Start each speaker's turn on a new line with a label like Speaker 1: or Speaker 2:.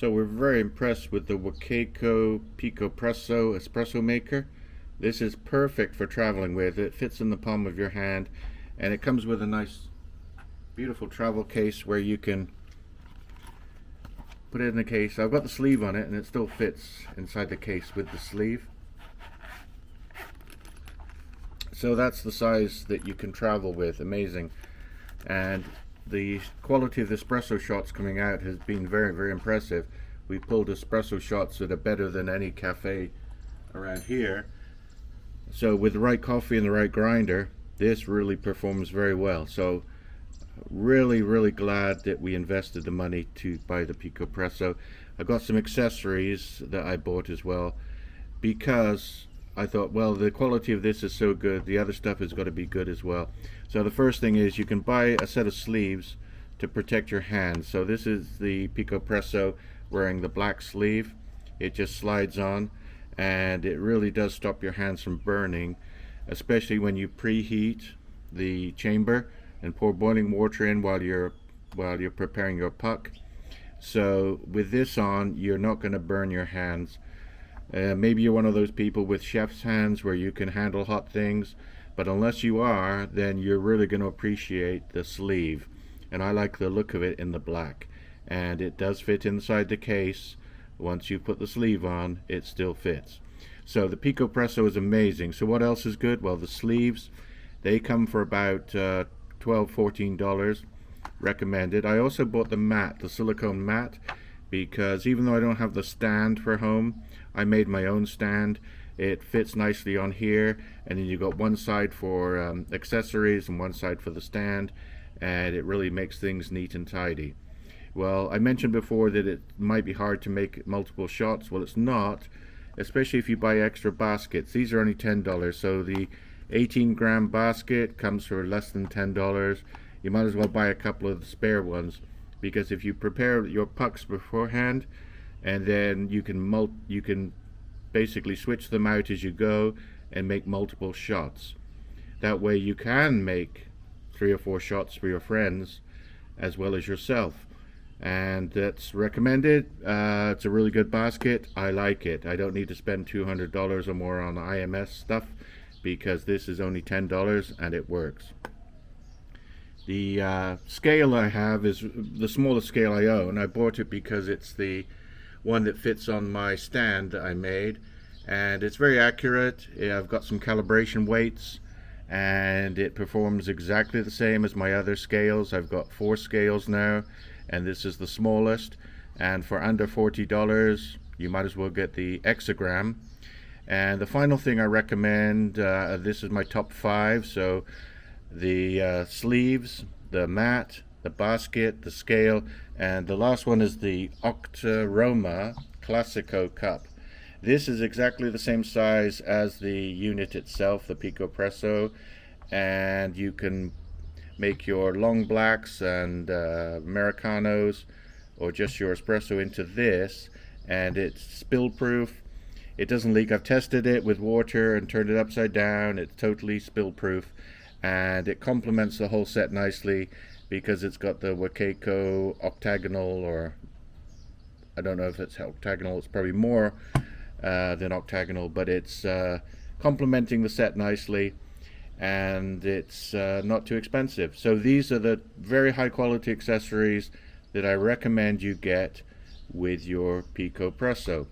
Speaker 1: So we're very impressed with the Wacaco Picopresso espresso maker. This is perfect for traveling with. It fits in the palm of your hand, and it comes with a nice beautiful travel case where you can put it in the case. I've got the sleeve on it and it still fits inside the case with the sleeve. So that's the size that you can travel with. Amazing. And the quality of the espresso shots coming out has been very, very impressive. We pulled espresso shots that are better than any cafe around here. So with the right coffee and the right grinder, this really performs very well. So really glad that we invested the money to buy the Picopresso. I got some accessories that I bought as well, because I thought, well, the quality of this is so good, the other stuff has got to be good as well. So the first thing is you can buy a set of sleeves to protect your hands. So this is the Picopresso wearing the black sleeve. It just slides on and it really does stop your hands from burning, especially when you preheat the chamber and pour boiling water in while you're preparing your puck. So with this on, you're not going to burn your hands. Maybe you're one of those people with chef's hands where you can handle hot things, but unless you are, then you're really going to appreciate the sleeve. And I like the look of it in the black, and it does fit inside the case. Once you put the sleeve on, it still fits. So the Picopresso is amazing. So what else is good? Well, the sleeves, they come for about $12–14, recommended. I also bought the mat, the silicone mat, because even though I don't have the stand for home, I made my own stand. It fits nicely on here, and then you've got one side for accessories and one side for the stand, and it really makes things neat and tidy. Well, I mentioned before that it might be hard to make multiple shots. Well, it's not, especially if you buy extra baskets. These are only $10, so the 18-gram basket comes for less than $10. You might as well buy a couple of the spare ones, because if you prepare your pucks beforehand, and then you can basically switch them out as you go and make multiple shots. That way you can make 3 or 4 shots for your friends as well as yourself, and that's recommended. It's a really good basket. I like it. I don't need to spend $200 or more on IMS stuff, because this is only $10 and it works. The scale I have is the smallest scale I own. I bought it because it's the one that fits on my stand that I made, and it's very accurate. I've got some calibration weights, and it performs exactly the same as my other scales. I've got 4 scales now, and this is the smallest. And for under $40, you might as well get the Hexagram. And the final thing I recommend, this is my top 5. So the sleeves, the mat, the basket, the scale, and the last one is the Octaroma Classico cup. This is exactly the same size as the unit itself, the Picopresso, and you can make your long blacks and Americanos, or just your espresso, into this, and it's spill proof. It doesn't leak. I've tested it with water and turned it upside down. It's totally spill proof, and it complements the whole set nicely, because it's got the Wacaco octagonal, or I don't know if it's octagonal, it's probably more than octagonal, but it's complementing the set nicely, and it's not too expensive. So these are the very high quality accessories that I recommend you get with your Picopresso.